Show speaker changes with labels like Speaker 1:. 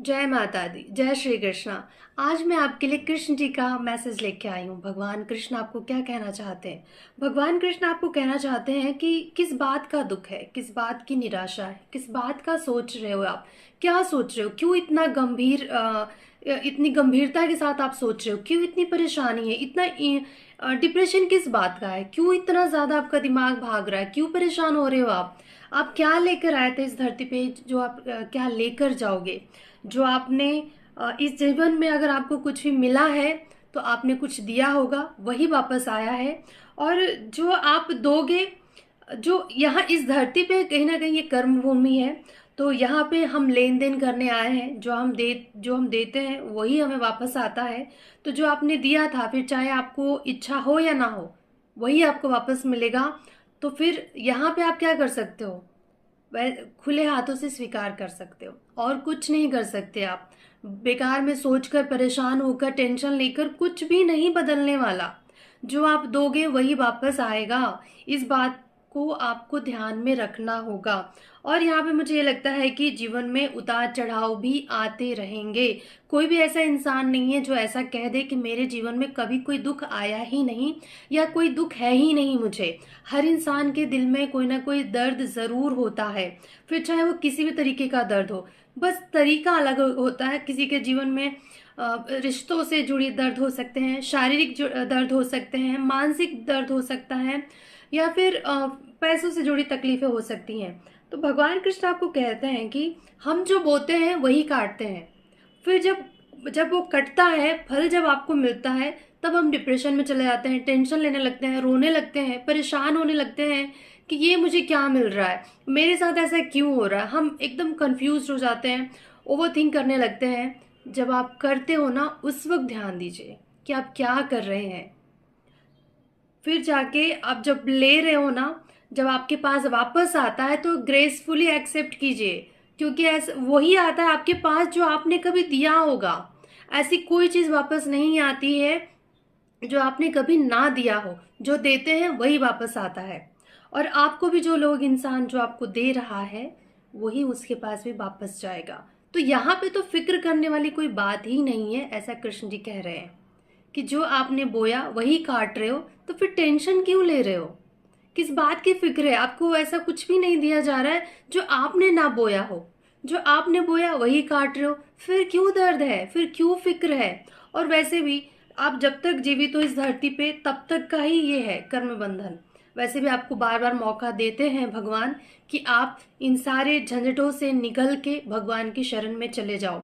Speaker 1: जय माता दी, जय श्री कृष्णा। आज मैं आपके लिए कृष्ण जी का मैसेज लेके आई हूँ। भगवान कृष्ण आपको क्या कहना चाहते हैं? भगवान कृष्ण आपको कहना चाहते हैं कि किस बात का दुख है, किस बात की निराशा है, किस बात का सोच रहे हो आप, क्या सोच रहे हो, क्यों इतना इतनी गंभीरता के साथ आप सोच रहे हो, क्यों इतनी परेशानी है, इतना डिप्रेशन किस बात का है, क्यों इतना ज़्यादा आपका दिमाग भाग रहा है, क्यों परेशान हो रहे हो आप क्या लेकर आए थे इस धरती पे, जो आप क्या लेकर जाओगे? जो आपने इस जीवन में अगर आपको कुछ भी मिला है तो आपने कुछ दिया होगा, वही वापस आया है। और जो आप दोगे, जो यहाँ इस धरती पे कहीं ना कहीं ये कर्म भूमि है, तो यहाँ पे हम लेन देन करने आए हैं। जो हम देते हैं वही हमें वापस आता है। तो जो आपने दिया था, फिर चाहे आपको इच्छा हो या ना हो, वही आपको वापस मिलेगा। तो फिर यहाँ पे आप क्या कर सकते हो? वह खुले हाथों से स्वीकार कर सकते हो, और कुछ नहीं कर सकते आप। बेकार में सोचकर, परेशान होकर, टेंशन लेकर कुछ भी नहीं बदलने वाला। जो आप दोगे वही वापस आएगा। इस बात को आपको ध्यान में रखना होगा। और यहाँ पे मुझे ये लगता है कि जीवन में उतार चढ़ाव भी आते रहेंगे। कोई भी ऐसा इंसान नहीं है जो ऐसा कह दे कि मेरे जीवन में कभी कोई दुख आया ही नहीं, या कोई दुख है ही नहीं मुझे। हर इंसान के दिल में कोई ना कोई दर्द जरूर होता है, फिर चाहे वो किसी भी तरीके का दर्द हो। बस तरीका अलग होता है। किसी के जीवन में रिश्तों से जुड़ी दर्द हो सकते हैं, शारीरिक दर्द हो सकते हैं, मानसिक दर्द हो सकता है, या फिर पैसों से जुड़ी तकलीफें हो सकती हैं। तो भगवान कृष्ण आपको कहते हैं कि हम जो बोते हैं वही काटते हैं। फिर जब जब वो कटता है, फल जब आपको मिलता है, तब हम डिप्रेशन में चले जाते हैं, टेंशन लेने लगते हैं, रोने लगते हैं, परेशान होने लगते हैं कि ये मुझे क्या मिल रहा है, मेरे साथ ऐसा क्यों हो रहा है। हम एकदम कंफ्यूज हो जाते हैं, ओवर थिंक करने लगते हैं। जब आप करते हो ना, उस वक्त ध्यान दीजिए कि आप क्या कर रहे हैं। फिर जाके आप जब ले रहे हो ना, जब आपके पास वापस आता है, तो ग्रेसफुली एक्सेप्ट कीजिए। क्योंकि ऐसा वही आता है आपके पास जो आपने कभी दिया होगा। ऐसी कोई चीज वापस नहीं आती है जो आपने कभी ना दिया हो। जो देते हैं वही वापस आता है। और आपको भी जो लोग, इंसान जो आपको दे रहा है, वही उसके पास भी वापस जाएगा। तो यहाँ पे तो फिक्र करने वाली कोई बात ही नहीं है, ऐसा कृष्ण जी कह रहे हैं कि जो आपने बोया वही काट रहे हो। तो फिर टेंशन क्यों ले रहे हो? किस बात की फिक्र है? आपको ऐसा कुछ भी नहीं दिया जा रहा है जो आपने ना बोया हो। जो आपने बोया वही काट रहे हो, फिर क्यों दर्द है, फिर क्यों फिक्र है? और वैसे भी आप जब तक जीवित हो इस धरती पे, तब तक का ही ये है कर्म बंधन। वैसे भी आपको बार बार मौका देते हैं भगवान कि आप इन सारे झंझटों से निकल के भगवान की शरण में चले जाओ।